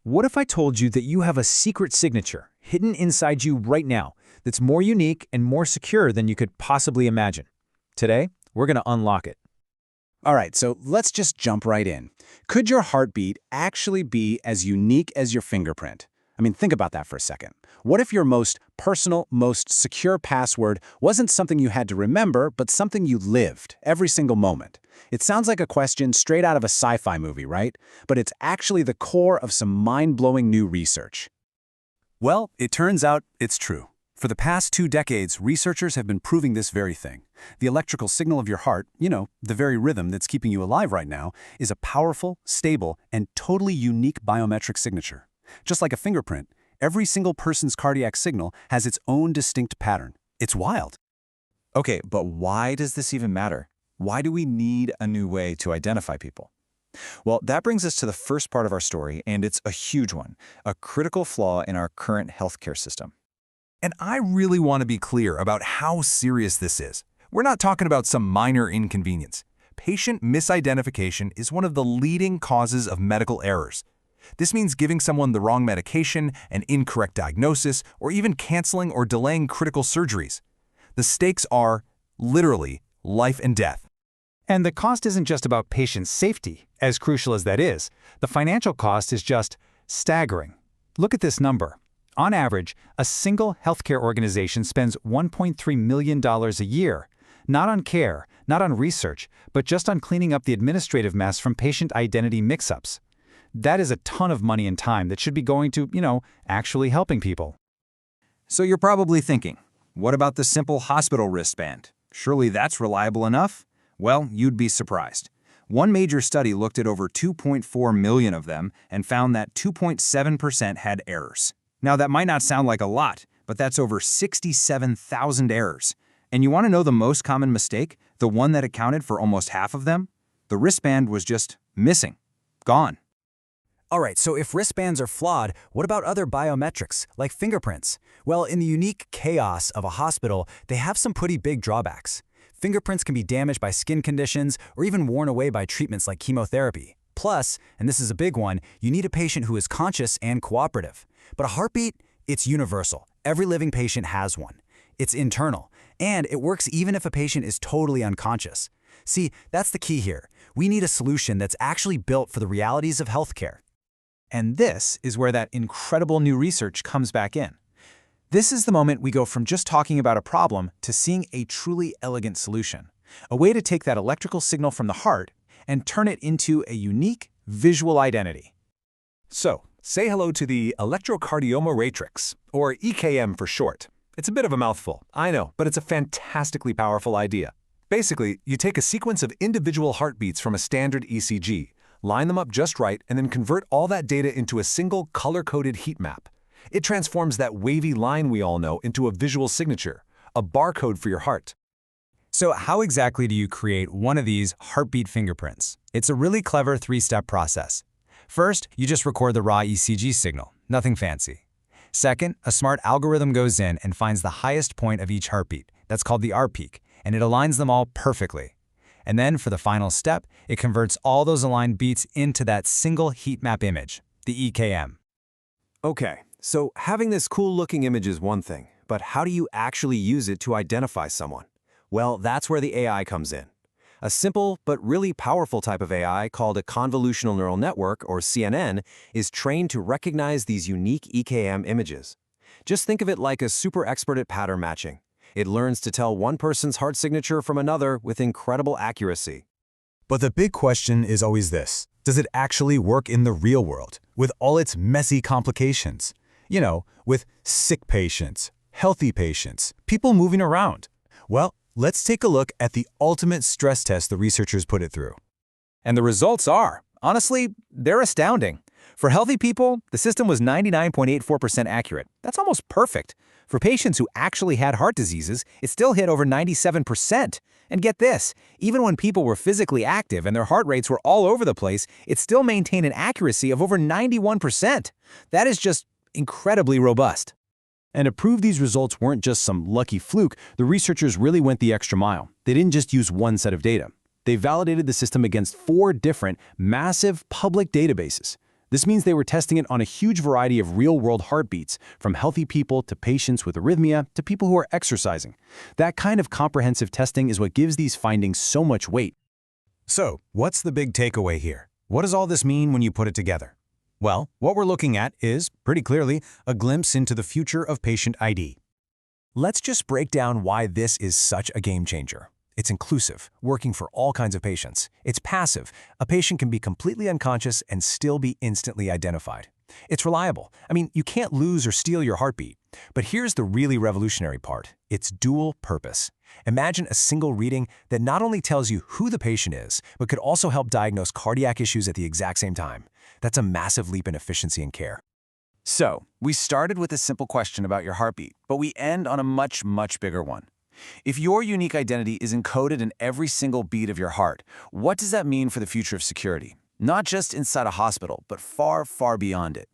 What if I told you that you have a secret signature hidden inside you right now that's more unique and more secure than you could possibly imagine? Today, we're going to unlock it. All right, so let's just jump right in. Could your heartbeat actually be as unique as your fingerprint? I mean, think about that for a second. What if your most personal, most secure password wasn't something you had to remember, but something you lived every single moment? It sounds like a question straight out of a sci-fi movie, right? But it's actually the core of some mind-blowing new research. Well, it turns out it's true. For the past 2 decades, researchers have been proving this very thing. The electrical signal of your heart, the very rhythm that's keeping you alive right now, is a powerful, stable, and totally unique biometric signature. Just like a fingerprint, every single person's cardiac signal has its own distinct pattern. It's wild. Okay, but why does this even matter? Why do we need a new way to identify people? Well, that brings us to the first part of our story, and it's a huge one, a critical flaw in our current healthcare system. And I really want to be clear about how serious this is. We're not talking about some minor inconvenience. Patient misidentification is one of the leading causes of medical errors. This means giving someone the wrong medication, an incorrect diagnosis, or even canceling or delaying critical surgeries. The stakes are, literally, life and death. And the cost isn't just about patient safety, as crucial as that is. The financial cost is just staggering. Look at this number. On average, a single healthcare organization spends $1.3 million a year, not on care, not on research, but just on cleaning up the administrative mess from patient identity mix-ups. That is a ton of money and time that should be going to, actually helping people. So you're probably thinking, what about the simple hospital wristband? Surely that's reliable enough? Well, you'd be surprised. One major study looked at over 2.4 million of them and found that 2.7% had errors. Now, that might not sound like a lot, but that's over 67,000 errors. And you want to know the most common mistake? The one that accounted for almost half of them? The wristband was just missing. Gone. All right, so if wristbands are flawed, what about other biometrics, like fingerprints? Well, in the unique chaos of a hospital, they have some pretty big drawbacks. Fingerprints can be damaged by skin conditions or even worn away by treatments like chemotherapy. Plus, and this is a big one, you need a patient who is conscious and cooperative. But a heartbeat, it's universal. Every living patient has one. It's internal, and it works even if a patient is totally unconscious. See, that's the key here. We need a solution that's actually built for the realities of healthcare. And this is where that incredible new research comes back in. This is the moment we go from just talking about a problem to seeing a truly elegant solution. A way to take that electrical signal from the heart and turn it into a unique visual identity. So, say hello to the electrocardiomatrix, or EKM for short. It's a bit of a mouthful, I know, but it's a fantastically powerful idea. Basically, you take a sequence of individual heartbeats from a standard ECG, line them up just right, and then convert all that data into a single color-coded heat map. It transforms that wavy line we all know into a visual signature, a barcode for your heart. So how exactly do you create one of these heartbeat fingerprints? It's a really clever 3-step process. First, you just record the raw ECG signal, nothing fancy. Second, a smart algorithm goes in and finds the highest point of each heartbeat. That's called the R peak, and it aligns them all perfectly. And then for the final step, it converts all those aligned beats into that single heat map image, the EKM. Okay, so having this cool-looking image is one thing, but how do you actually use it to identify someone? Well, that's where the AI comes in. A simple but really powerful type of AI called a convolutional neural network, or CNN, is trained to recognize these unique EKM images. Just think of it like a super expert at pattern matching. It learns to tell one person's heart signature from another with incredible accuracy. But the big question is always this: does it actually work in the real world, with all its messy complications? With sick patients, healthy patients, people moving around. Well, let's take a look at the ultimate stress test the researchers put it through. And the results are, honestly, they're astounding. For healthy people, the system was 99.84% accurate. That's almost perfect. For patients who actually had heart diseases, it still hit over 97%. And get this, even when people were physically active and their heart rates were all over the place, it still maintained an accuracy of over 91%. That is just incredibly robust. And to prove these results weren't just some lucky fluke, the researchers really went the extra mile. They didn't just use one set of data. They validated the system against 4 different, massive public databases. This means they were testing it on a huge variety of real-world heartbeats, from healthy people to patients with arrhythmia to people who are exercising. That kind of comprehensive testing is what gives these findings so much weight. So, what's the big takeaway here? What does all this mean when you put it together? Well, what we're looking at is, pretty clearly, a glimpse into the future of patient ID. Let's just break down why this is such a game changer. It's inclusive, working for all kinds of patients. It's passive. A patient can be completely unconscious and still be instantly identified. It's reliable. I mean, you can't lose or steal your heartbeat. But here's the really revolutionary part. It's dual purpose. Imagine a single reading that not only tells you who the patient is, but could also help diagnose cardiac issues at the exact same time. That's a massive leap in efficiency in care. So, we started with a simple question about your heartbeat, but we end on a much, much bigger one. If your unique identity is encoded in every single beat of your heart, what does that mean for the future of security? Not just inside a hospital, but far, far beyond it.